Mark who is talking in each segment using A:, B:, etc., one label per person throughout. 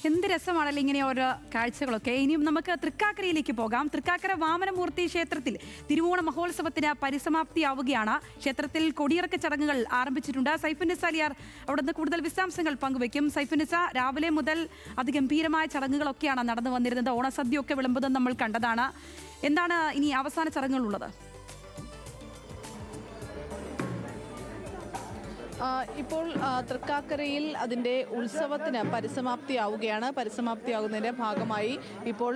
A: എന്ത് രസമാണല്ലോ ഇങ്ങനെ ഓരോ കാഴ്ചകളൊക്കെ. ഇനിയും നമുക്ക് തൃക്കാക്കരയിലേക്ക് പോകാം. തൃക്കാക്കര വാമനമൂർത്തി ക്ഷേത്രത്തിൽ തിരുവോണ മഹോത്സവത്തിന് പരിസമാപ്തിയാവുകയാണ്. ക്ഷേത്രത്തിൽ കൊടിയിറക്ക ചടങ്ങുകൾ ആരംഭിച്ചിട്ടുണ്ട്. സൈഫുന്നിസ അലിയാർ അവിടെ നിന്ന് കൂടുതൽ വിശദാംശങ്ങൾ പങ്കുവയ്ക്കും. സൈഫുന്നിസ, രാവിലെ മുതൽ അതിഗംഭീരമായ ചടങ്ങുകളൊക്കെയാണ് നടന്നു വന്നിരുന്നത്. ഓണസദ്യയൊക്കെ വിളമ്പുന്നത് നമ്മൾ കണ്ടതാണ്. എന്താണ് ഇനി അവസാന ചടങ്ങുകളുള്ളത്?
B: ഇപ്പോൾ തൃക്കാക്കരയിൽ അതിൻ്റെ ഉത്സവത്തിന് പരിസമാപ്തിയാകുന്നതിൻ്റെ ഭാഗമായി ഇപ്പോൾ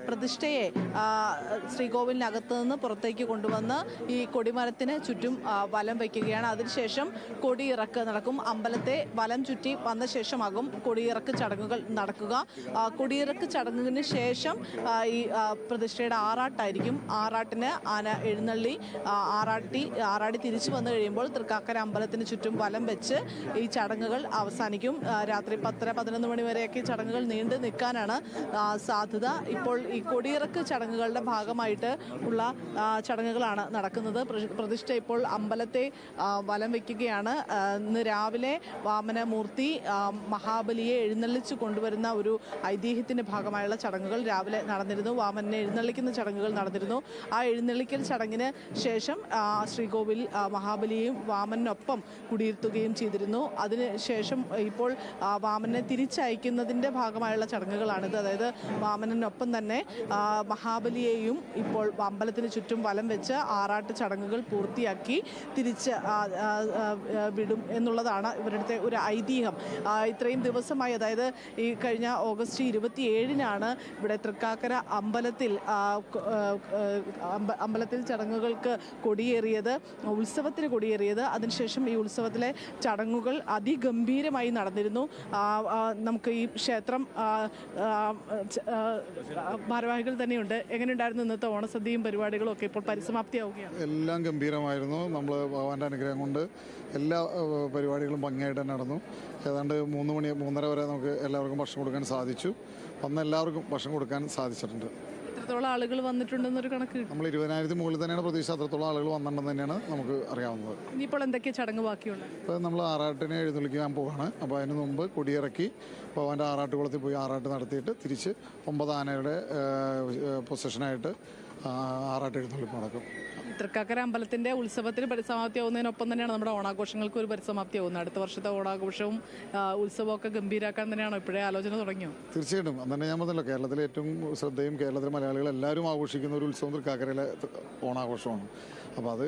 B: പ്രതിഷ്ഠയെ ശ്രീകോവിലിനകത്ത് നിന്ന് പുറത്തേക്ക് കൊണ്ടുവന്ന് ഈ കൊടിമരത്തിന് ചുറ്റും വലം വയ്ക്കുകയാണ്. അതിനുശേഷം കൊടിയിറക്ക് നടക്കും. അമ്പലത്തെ വലം ചുറ്റി വന്ന ശേഷമാകും കൊടിയിറക്ക് ചടങ്ങുകൾ നടക്കുക. കൊടിയിറക്ക് ചടങ്ങിന് ശേഷം ഈ പ്രതിഷ്ഠയുടെ ആറാട്ടായിരിക്കും. ആറാട്ടിന് ആന എഴുന്നള്ളി ആറാടി തിരിച്ചു വന്നു കഴിയുമ്പോൾ തൃക്കാക്കര അമ്പലത്തിന് ചുറ്റും വലം വെച്ച് ഈ ചടങ്ങുകൾ അവസാനിക്കും. രാത്രി 10-11 മണി വരെയൊക്കെ ചടങ്ങുകൾ നീണ്ടു നിൽക്കാനാണ് സാധ്യത. ഇപ്പോൾ ഈ കൊടിയിറക്ക് ചടങ്ങുകളുടെ ഭാഗമായിട്ട് ഉള്ള ചടങ്ങുകളാണ് നടക്കുന്നത്. പ്രതിഷ്ഠ ഇപ്പോൾ അമ്പലത്തെ വലം വയ്ക്കുകയാണ്. ഇന്ന് രാവിലെ വാമനമൂർത്തി മഹാബലിയെ എഴുന്നള്ളിച്ച് കൊണ്ടുവരുന്ന ഒരു ഐതിഹ്യത്തിൻ്റെ ഭാഗമായുള്ള ചടങ്ങുകൾ രാവിലെ നടന്നിരുന്നു. വാമനെ എഴുന്നള്ളിക്കുന്ന ചടങ്ങുകൾ നടന്നിരുന്നു. ആ എഴുന്നള്ളിക്കൽ ചടങ്ങിന് ശേഷം ശ്രീകോവിൽ മഹാബലിയെയും വാമനൊപ്പം കുടിയിരുത്തുകയും ചെയ്തിരുന്നു. അതിനുശേഷം ഇപ്പോൾ വാമനെ തിരിച്ചയക്കുന്നതിൻ്റെ ഭാഗമായുള്ള ചടങ്ങുകളാണിത്. അതായത് വാമനൊപ്പം തന്നെ മഹാബലിയെയും ഇപ്പോൾ അമ്പലത്തിന് ചുറ്റും വലം വെച്ച് ആറാട്ട് ചടങ്ങുകൾ പൂർത്തിയാക്കി തിരിച്ച് വിടും എന്നുള്ളതാണ് ഇവരുടെ ഒരു ഐതിഹ്യം. ഇത്രയും ദിവസമായി, അതായത് ഈ കഴിഞ്ഞ ഓഗസ്റ്റ് 27-നാണ് ഇവിടെ തൃക്കാക്കര അമ്പലത്തിൽ ചടങ്ങുകൾക്ക് കൊടിയേറിയത്, ഉത്സവത്തിന് കൊടിയേറിയത്. അതിനുശേഷം ഈ ഉത്സവത്തിലെ ചടങ്ങുകൾ അതിഗംഭീരമായി നടന്നിരുന്നു. നമുക്ക് ഈ ക്ഷേത്രം ഭാരവാഹികൾ തന്നെയുണ്ട്. എങ്ങനെയുണ്ടായിരുന്നു ഇന്നത്തെ ഓണസദ്യയും പരിപാടികളും ഒക്കെ? ഇപ്പോൾ പരിസമാപ്തിയാവുകയാണ്.
C: എല്ലാം ഗംഭീരമായിരുന്നു. നമ്മൾ ഭഗവാന്റെ അനുഗ്രഹം കൊണ്ട് എല്ലാ പരിപാടികളും ഭംഗിയായിട്ട് തന്നെ നടന്നു. ഏതാണ്ട് 3-3:30 വരെ നമുക്ക് എല്ലാവർക്കും ഭക്ഷണം കൊടുക്കാൻ സാധിച്ചു. വന്ന എല്ലാവർക്കും ഭക്ഷണം കൊടുക്കാൻ സാധിച്ചിട്ടുണ്ട്.
B: എത്രത്തോളം ആളുകൾ വന്നിട്ടുണ്ടെന്നൊരു കണക്ക്?
C: നമ്മൾ 20,000 മുകളിൽ തന്നെയാണ് പ്രതീക്ഷ. അത്രത്തോളം ആളുകൾ വന്നിട്ടുണ്ടെന്ന് തന്നെയാണ് നമുക്ക് അറിയാവുന്നത്.
B: ഇനിയിപ്പോൾ എന്തൊക്കെ ചടങ്ങ് ബാക്കിയുണ്ട്?
C: ഇപ്പോൾ നമ്മൾ ആറാട്ടിനെ എഴുന്നള്ളിക്കാൻ പോവാണ്. അപ്പോൾ അതിന് മുമ്പ് കൊടിയിറക്കി ഭഗവാന്റെ ആറാട്ടുകുളത്തിൽ പോയി ആറാട്ട് നടത്തിയിട്ട് തിരിച്ച് 9 ആനയുടെ പൊസിഷനായിട്ട് ആറാട്ട് എഴുന്നള്ളിപ്പ് നടക്കും.
B: തൃക്കാക്കര അമ്പലത്തിന്റെ ഉത്സവത്തിന് പരിസമാപ്തിയാവുന്നതിനൊപ്പം തന്നെയാണ് നമ്മുടെ ഓണാഘോഷങ്ങൾക്ക് ഒരു പരിസമാപ്തിയാവുന്നത്. അടുത്ത വർഷത്തെ ഓണാഘോഷവും ഉത്സവവും ഒക്കെ ഗംഭീരാക്കാൻ തന്നെയാണോ ഇപ്പോഴേ ആലോചന തുടങ്ങിയോ?
C: തീർച്ചയായിട്ടും. അന്നെ ഞാൻ പറഞ്ഞല്ലോ, കേരളത്തിലെ ഏറ്റവും ശ്രദ്ധയും കേരളത്തിലെ മലയാളികൾ എല്ലാവരും ആഘോഷിക്കുന്ന ഒരു ഉത്സവം തൃക്കാക്കരയിലെ ഓണാഘോഷമാണ്. അപ്പോൾ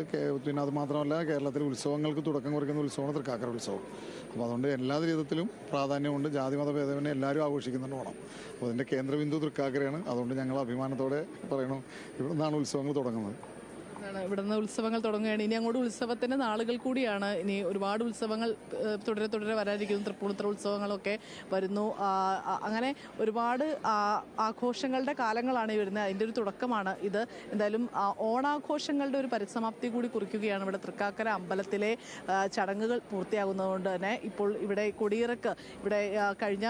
C: പിന്നെ അത് മാത്രമല്ല, കേരളത്തിലെ ഉത്സവങ്ങൾക്ക് തുടക്കം കുറിക്കുന്ന ഉത്സവമാണ് തൃക്കാക്കര ഉത്സവം. അപ്പോൾ അതുകൊണ്ട് എല്ലാ വിധത്തിലും പ്രാധാന്യമുണ്ട്. ജാതിമത ഭേദമന്യേ എല്ലാവരും ആഘോഷിക്കുന്നുണ്ട് ഓണം. അപ്പോൾ അതിൻ്റെ കേന്ദ്രബിന്ദു തൃക്കാക്കരയാണ്. അതുകൊണ്ട് ഞങ്ങൾ അഭിമാനത്തോടെ പറയണം, ഇവിടെ നിന്നാണ് ഉത്സവങ്ങൾ തുടങ്ങുന്നത്.
B: ഇവിടുന്ന് ഉത്സവങ്ങൾ തുടങ്ങുകയാണ്. ഇനി അങ്ങോട്ട് ഉത്സവത്തിൻ്റെ നാളുകൾ കൂടിയാണ്. ഇനി ഒരുപാട് ഉത്സവങ്ങൾ തുടരെ വരാനിരിക്കുന്നു. തൃപ്പൂണിത്തുറ ഉത്സവങ്ങളൊക്കെ വരുന്നു. അങ്ങനെ ഒരുപാട് ആഘോഷങ്ങളുടെ കാലങ്ങളാണ് വരുന്നത്. അതിൻ്റെ ഒരു തുടക്കമാണ് ഇത്. എന്തായാലും ഓണാഘോഷങ്ങളുടെ ഒരു പരിസമാപ്തി കൂടി കുറിക്കുകയാണ് ഇവിടെ തൃക്കാക്കര അമ്പലത്തിലെ ചടങ്ങുകൾ പൂർത്തിയാകുന്നതുകൊണ്ട് തന്നെ. ഇപ്പോൾ ഇവിടെ കൊടിയിറക്ക് ഇവിടെ കഴിഞ്ഞ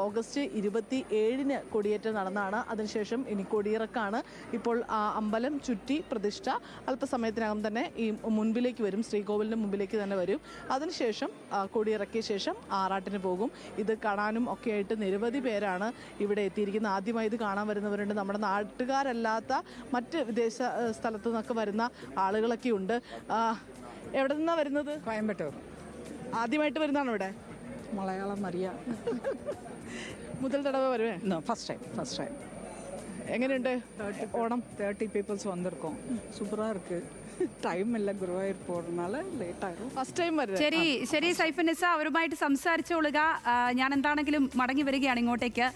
B: ഓഗസ്റ്റ് 27-ന് കൊടിയേറ്റം നടന്നതാണ്. അതിനുശേഷം ഇനി കൊടിയിറക്കാണ്. ഇപ്പോൾ അമ്പലം ചുറ്റി പ്രതിഷ്ഠ അല്പസമയത്തിനകം തന്നെ ഈ മുൻപിലേക്ക് വരും, ശ്രീകോവിലിന് മുമ്പിലേക്ക് തന്നെ വരും. അതിനുശേഷം കൊടിയിറക്കിയ ശേഷം ആറാട്ടിന് പോകും. ഇത് കാണാനും ഒക്കെ ആയിട്ട് നിരവധി പേരാണ് ഇവിടെ എത്തിയിരിക്കുന്നത്. ആദ്യമായി ഇത് കാണാൻ വരുന്നവരുണ്ട്. നമ്മുടെ നാട്ടുകാരല്ലാത്ത മറ്റ് വിദേശ സ്ഥലത്തു നിന്നൊക്കെ വരുന്ന ആളുകളൊക്കെ ഉണ്ട്. എവിടെ നിന്നാണ് വരുന്നത്?
D: കോയമ്പത്തൂർ.
B: ആദ്യമായിട്ട് വരുന്നതാണോ ഇവിടെ?
D: മലയാളം അറിയാം.
B: മുതൽ തടവ വരുവേ?
D: First time.
B: എങ്ങനെയുണ്ട് ഓണം?
D: 30 പീപ്പിൾസ് വന്നിருக்கோம். சூப்பராக இருக்கு. ടൈം ഇല്ല, ഗുരുവായൂർ പോകുന്നതിനാல ലേറ്റ് ആകും.
B: ഫസ്റ്റ് ടൈം വരുന്നത്.
A: ശരി സൈഫുന്നിസ, അവരുമായിട്ട് സംസാരിച്ചോളുക. ഞാൻ എന്താണെങ്കിലും മടങ്ങി വരികയാണ് ഇങ്ങോട്ടേക്ക്.